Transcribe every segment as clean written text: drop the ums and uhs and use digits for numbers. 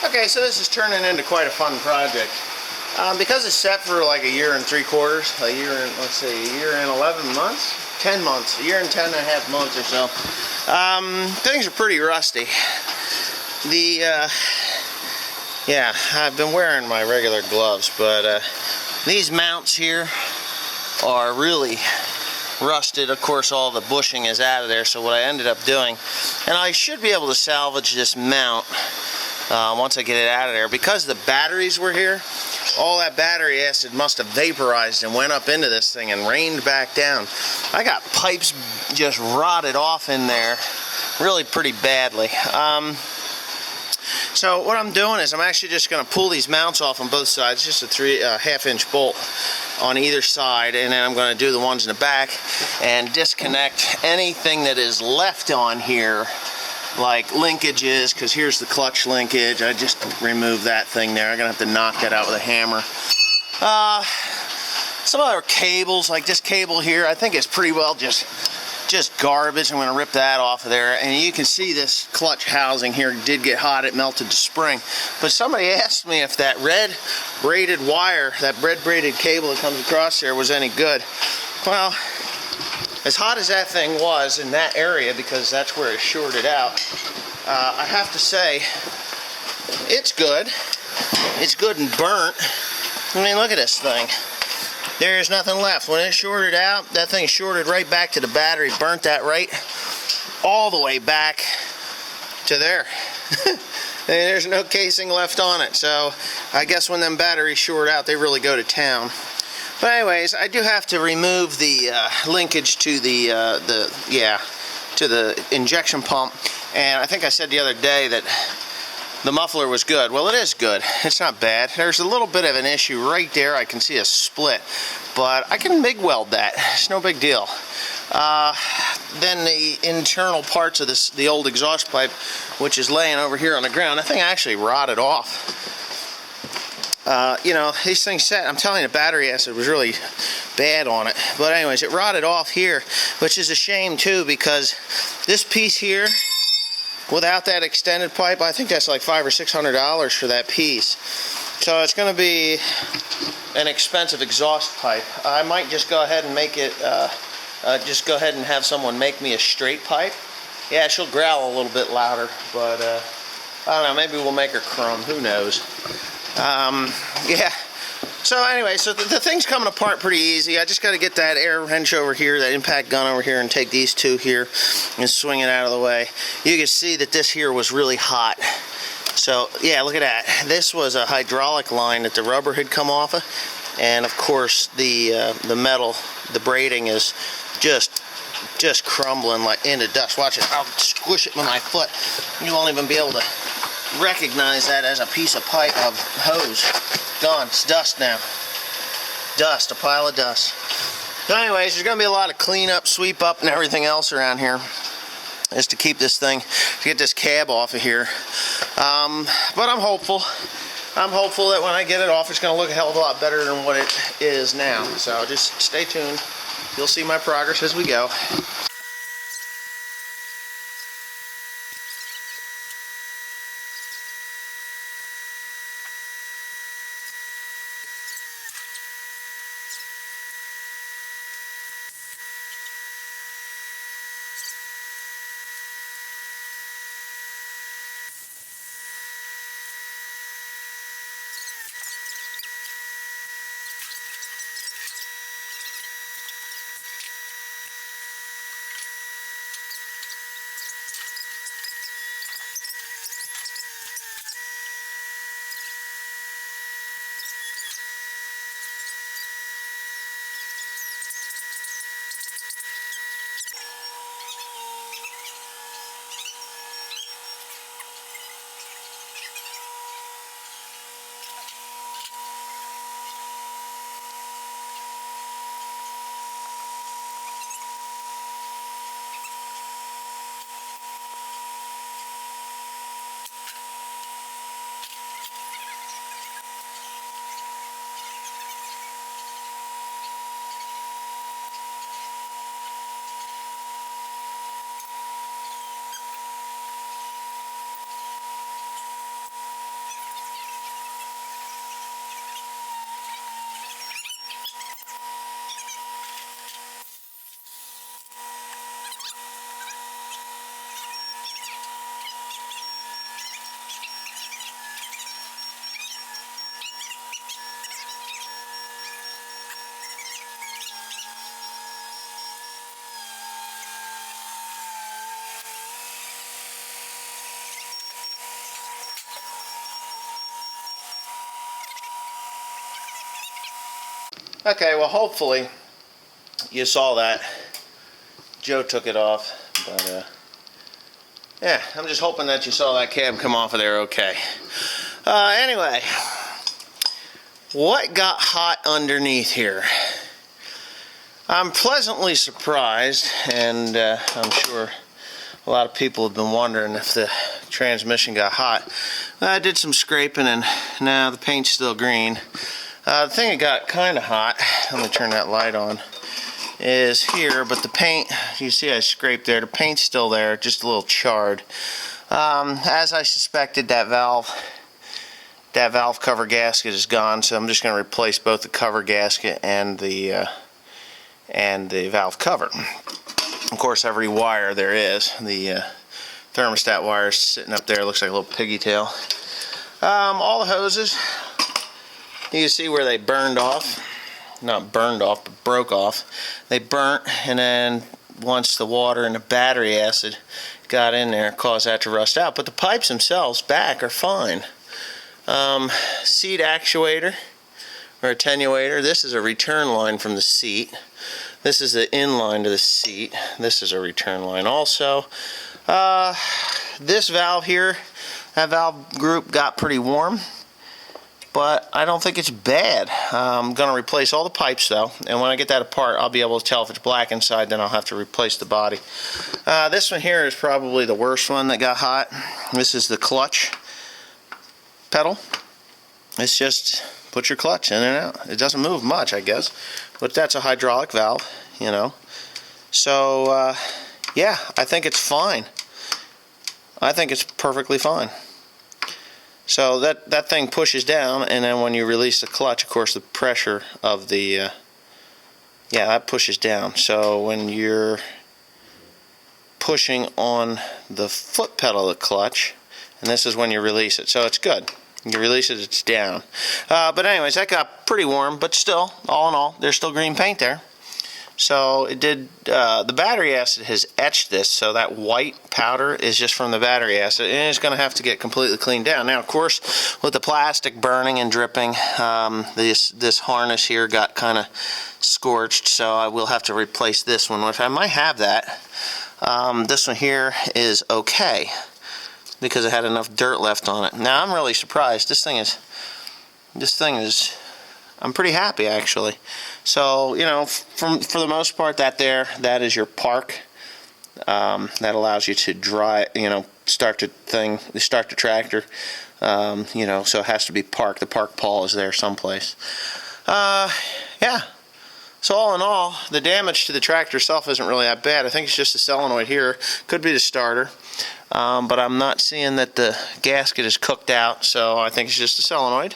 Okay, so this is turning into quite a fun project. Because it's set for like a year and 3/4, a year and, let's see, a year and 11 months? 10 months, a year and 10 and a half months or so. Things are pretty rusty. Yeah, I've been wearing my regular gloves, but these mounts here are really rusted. Of course, all the bushing is out of there, so what I ended up doing, and I should be able to salvage this mount once I get it out of there, because the batteries were here. All that battery acid must have vaporized and went up into this thing and rained back down. I got pipes just rotted off in there really pretty badly. So what I'm doing is I'm actually just going to pull these mounts off on both sides, just a 3.5 inch bolt on either side, and then I'm going to do the ones in the back and disconnect anything that is left on here, like linkages, because here's the clutch linkage. I just removed that thing there. I'm going to have to knock that out with a hammer. Some other cables, like this cable here, I think it's pretty well just garbage. I'm going to rip that off of there. And you can see this clutch housing here did get hot. It melted the spring. But somebody asked me if that red braided wire, that red braided cable that comes across there, was any good. Well, as hot as that thing was in that area, because that's where it shorted out, I have to say, it's good. It's good and burnt. I mean, look at this thing. There's nothing left. When it shorted out, that thing shorted right back to the battery, burnt that right all the way back to there. And there's no casing left on it. So I guess when them batteries short out, they really go to town. But anyways, I do have to remove the linkage to the injection pump. And I think I said the other day that the muffler was good. Well, it is good. It's not bad. There's a little bit of an issue right there. I can see a split, but I can MIG weld that. It's no big deal. Then the internal parts of the old exhaust pipe, which is laying over here on the ground, that thing actually rotted off. You know, these things set, I'm telling you, the battery acid was really bad on it. But anyways, it rotted off here, which is a shame too, because this piece here, without that extended pipe, I think that's like $500 or $600 for that piece. So it's going to be an expensive exhaust pipe. I might just go ahead and make it, just go ahead and have someone make me a straight pipe. Yeah, she'll growl a little bit louder, but I don't know, maybe we'll make her chrome, who knows. Yeah. So anyway, so the thing's coming apart pretty easy. I just got to get that air wrench over here, that impact gun over here, and take these two here and swing it out of the way. You can see that this here was really hot. So yeah, look at that. This was a hydraulic line that the rubber had come off of, and of course the metal, the braiding is just crumbling like into dust. Watch it. I'll squish it with my foot. You won't even be able to recognize that as a piece of pipe, of hose. Gone. It's dust now. Dust. A pile of dust. So anyways, there's going to be a lot of cleanup, sweep up, and everything else around here, just to keep this thing, to get this cab off of here. But I'm hopeful. I'm hopeful that when I get it off, it's going to look a hell of a lot better than what it is now. So just stay tuned. You'll see my progress as we go. Okay, well hopefully you saw that. Joe took it off, but yeah, I'm just hoping that you saw that cab come off of there okay. Anyway, what got hot underneath here? I'm pleasantly surprised, and I'm sure a lot of people have been wondering if the transmission got hot. I did some scraping, and now the paint's still green. The thing that got kind of hot, let me turn that light on, is here, but the paint, you see I scraped there, the paint's still there, just a little charred. As I suspected, that valve cover gasket is gone, so I'm just going to replace both the cover gasket and the valve cover. Of course, every wire there is, the thermostat wire is sitting up there, looks like a little piggy tail. All the hoses, you can see where they burned off. Not burned off, but broke off. They burnt, and then once the water and the battery acid got in there, it caused that to rust out. But the pipes themselves back are fine. Seat actuator or attenuator. This is a return line from the seat. This is the in line to the seat. This is a return line also. This valve here, that valve group got pretty warm, but I don't think it's bad. I'm going to replace all the pipes though, and when I get that apart I'll be able to tell if it's black inside, then I'll have to replace the body. This one here is probably the worst one that got hot. This is the clutch pedal. It's just put your clutch in and out. It doesn't move much, I guess, but that's a hydraulic valve, you know. So yeah, I think it's fine. I think it's perfectly fine. So that thing pushes down, and then when you release the clutch, of course the pressure of the yeah, that pushes down. So when you're pushing on the foot pedal of the clutch, and this is when you release it, so it's good. You release it, it's down. But anyways, that got pretty warm, but still, all in all, there's still green paint there. So it did, the battery acid has etched this, so that white powder is just from the battery acid, and it's going to have to get completely cleaned down. Now, of course, with the plastic burning and dripping, this harness here got kind of scorched, so I will have to replace this one, which I might have that. This one here is okay, because it had enough dirt left on it. Now, I'm really surprised. This thing is, I'm pretty happy actually. So, you know, for the most part, that is your park. That allows you to dry, you know, start the tractor. You know, so it has to be parked. The park pawl is there someplace. Yeah. So all in all, the damage to the tractor itself isn't really that bad. I think it's just the solenoid here. Could be the starter. But I'm not seeing that the gasket is cooked out, so I think it's just a solenoid.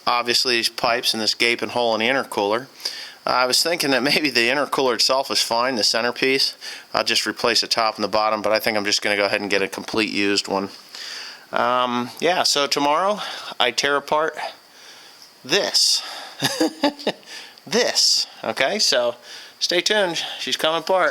Obviously these pipes and this gaping hole in the intercooler. I was thinking that maybe the intercooler itself is fine, the centerpiece. I'll just replace the top and the bottom, but I think I'm just going to go ahead and get a complete used one. Yeah, so tomorrow I tear apart this. This. Okay, so stay tuned. She's coming apart.